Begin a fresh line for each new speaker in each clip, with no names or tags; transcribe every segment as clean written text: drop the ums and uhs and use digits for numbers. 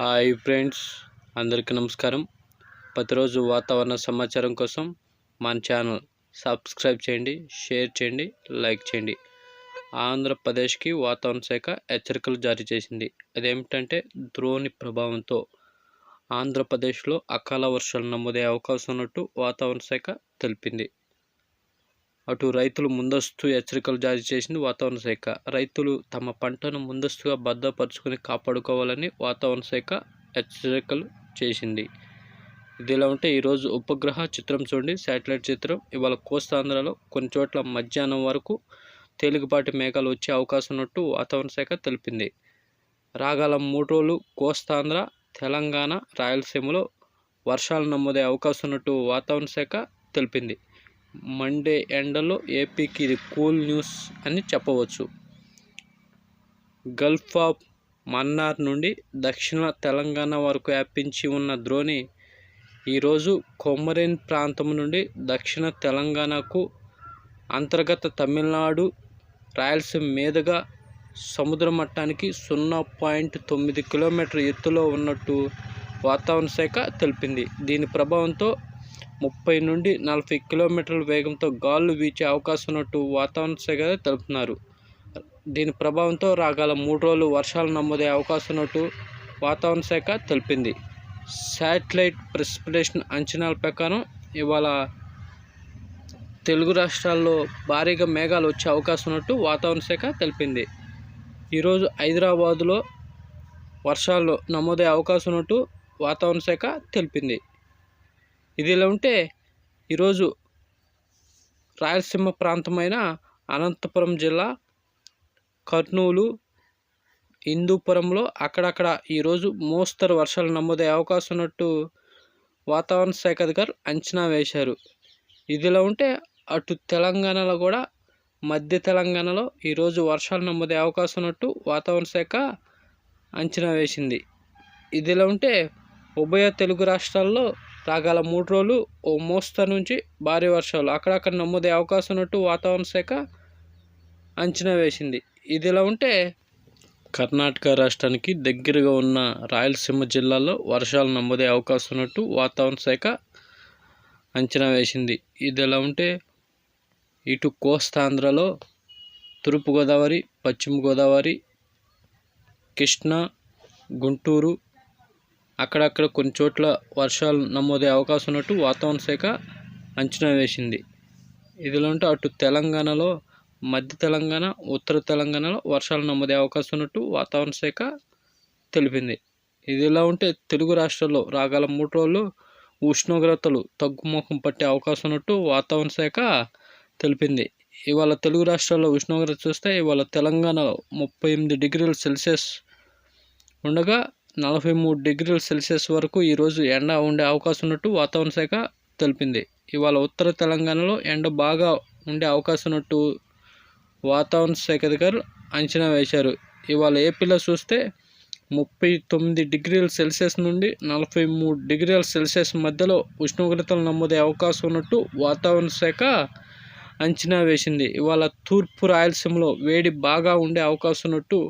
Hi friends, అందరికీ నమస్కారం. ప్రతిరోజు వాతావరణ సమాచారం కోసం మన ఛానల్ సబ్స్క్రైబ్ చేయండి, షేర్ చేయండి, లైక్ చేయండి. ఆంధ్రప్రదేశ్కి వాతావరణ శాఖ హెచ్చరికలు జారీ చేసింది. అదేమిటంటే ద్రోణి ప్రభావంతో ఆంధ్రప్రదేశ్లో అకాల వర్షాలు నమోదయ్యే అవకాశం ఉన్నట్టు వాతావరణ శాఖ తెలిపింది. అటు రైతులు ముందస్తు హెచ్చరికలు జారీ చేసింది వాతావరణ శాఖ. రైతులు తమ పంటను ముందస్తుగా భద్రపరుచుకుని కాపాడుకోవాలని వాతావరణ శాఖ హెచ్చరికలు చేసింది. ఇదిలా ఉంటే ఈరోజు ఉపగ్రహ చిత్రం చూడండి, శాటిలైట్ చిత్రం. ఇవాళ కోస్తాంధ్రలో కొన్ని చోట్ల మధ్యాహ్నం వరకు తేలికపాటి మేఘాలు వచ్చే అవకాశం ఉన్నట్టు వాతావరణ శాఖ తెలిపింది. రాగల 3 రోజులు కోస్తాంధ్ర, తెలంగాణ, రాయలసీమలో వర్షాలు నమోదయ్యే అవకాశం ఉన్నట్టు వాతావరణ శాఖ తెలిపింది. మండే ఎండలో ఏపీకి ఇది కూల్ న్యూస్ అని చెప్పవచ్చు. గల్ఫ్ ఆఫ్ మన్నార్ నుండి దక్షిణ తెలంగాణ వరకు వ్యాపించి ఉన్న ద్రోణి ఈరోజు కొమరిన్ ప్రాంతం నుండి దక్షిణ తెలంగాణకు, అంతర్గత తమిళనాడు, రాయలసీమ మీదుగా సముద్ర మట్టానికి 0.9 కిలోమీటర్ ఎత్తులో ఉన్నట్టు వాతావరణ శాఖ తెలిపింది. దీని ప్రభావంతో 30 నుండి 40 కిలోమీటర్ల వేగంతో గాలులు వీచే అవకాశం ఉన్నట్టు వాతావరణ శాఖ తెలుపుతున్నారు. దీని ప్రభావంతో రాగల 3 రోజులు వర్షాలు నమోదయ్యే అవకాశం ఉన్నట్టు వాతావరణ శాఖ తెలిపింది. శాటిలైట్ ప్రెసిపిటేషన్ అంచనాల ప్రకారం ఇవాళ తెలుగు రాష్ట్రాల్లో భారీగా మేఘాలు వచ్చే అవకాశం ఉన్నట్టు వాతావరణ శాఖ తెలిపింది. ఈరోజు హైదరాబాదులో వర్షాలు నమోదయ్యే అవకాశం ఉన్నట్టు వాతావరణ శాఖ తెలిపింది. ఇదిలా ఉంటే ఈరోజు రాయలసీమ ప్రాంతమైన అనంతపురం జిల్లా, కర్నూలు, హిందూపురంలో అక్కడక్కడ ఈరోజు మోస్తరు వర్షాలు నమోదయ్యే అవకాశం ఉన్నట్టు వాతావరణ శాఖ అధికారులు అంచనా వేశారు. ఇదిలా ఉంటే అటు తెలంగాణలో కూడా, మధ్య తెలంగాణలో ఈరోజు వర్షాలు నమోదయ్యే అవకాశం ఉన్నట్టు వాతావరణ శాఖ అంచనా వేసింది. ఇదిలా ఉంటే ఉభయ తెలుగు రాష్ట్రాల్లో రాగల 3 రోజులు ఓ మోస్తరు నుంచి భారీ వర్షాలు అక్కడక్కడ నమోదయ్యే అవకాశం ఉన్నట్టు వాతావరణ శాఖ అంచనా వేసింది. ఇదిలా ఉంటే కర్ణాటక రాష్ట్రానికి దగ్గరగా ఉన్న రాయలసీమ జిల్లాలో వర్షాలు నమోదయ్యే అవకాశం ఉన్నట్టు వాతావరణ శాఖ అంచనా వేసింది. ఇదిలా ఉంటే ఇటు కోస్తాంధ్రలో తూర్పుగోదావరి, పశ్చిమ గోదావరి, కృష్ణా, గుంటూరు అక్కడక్కడ కొన్ని చోట్ల వర్షాలు నమోదయ్యే అవకాశం ఉన్నట్టు వాతావరణ శాఖ అంచనా వేసింది. ఇదిలా ఉంటే అటు తెలంగాణలో, మధ్య తెలంగాణ, ఉత్తర తెలంగాణలో వర్షాలు నమోదయ్యే అవకాశం ఉన్నట్టు వాతావరణ శాఖ తెలిపింది. ఇదిలా ఉంటే తెలుగు రాష్ట్రాల్లో రాగల 3 రోజులు ఉష్ణోగ్రతలు తగ్గుముఖం పట్టే అవకాశం ఉన్నట్టు వాతావరణ శాఖ తెలిపింది. ఇవాళ తెలుగు రాష్ట్రాల్లో ఉష్ణోగ్రత చూస్తే ఇవాళ తెలంగాణలో 38 డిగ్రీల సెల్సియస్ ఉండగా 43 డిగ్రీల సెల్సియస్ వరకు ఈరోజు ఎండ ఉండే అవకాశం ఉన్నట్టు వాతావరణ శాఖ తెలిపింది. ఇవాళ ఉత్తర తెలంగాణలో ఎండ బాగా ఉండే అవకాశం ఉన్నట్టు వాతావరణ శాఖ అధికారులు అంచనా వేశారు. ఇవాళ ఏపీలో చూస్తే 39 డిగ్రీల సెల్సియస్ నుండి 43 డిగ్రీల సెల్సియస్ మధ్యలో ఉష్ణోగ్రతలు నమోదయ్యే అవకాశం ఉన్నట్టు వాతావరణ శాఖ అంచనా వేసింది. ఇవాళ తూర్పు రాయలసీమలో వేడి బాగా ఉండే అవకాశం ఉన్నట్టు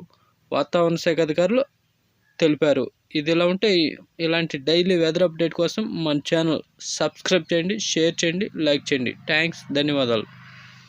వాతావరణ శాఖ అధికారులు తెలిపారు. ఇదిలా ఉంటే ఇలాంటి డైలీ వెదర్ అప్డేట్ కోసం మన ఛానల్ సబ్స్క్రైబ్ చేయండి, షేర్ చేయండి, లైక్ చేయండి. థ్యాంక్స్, ధన్యవాదాలు.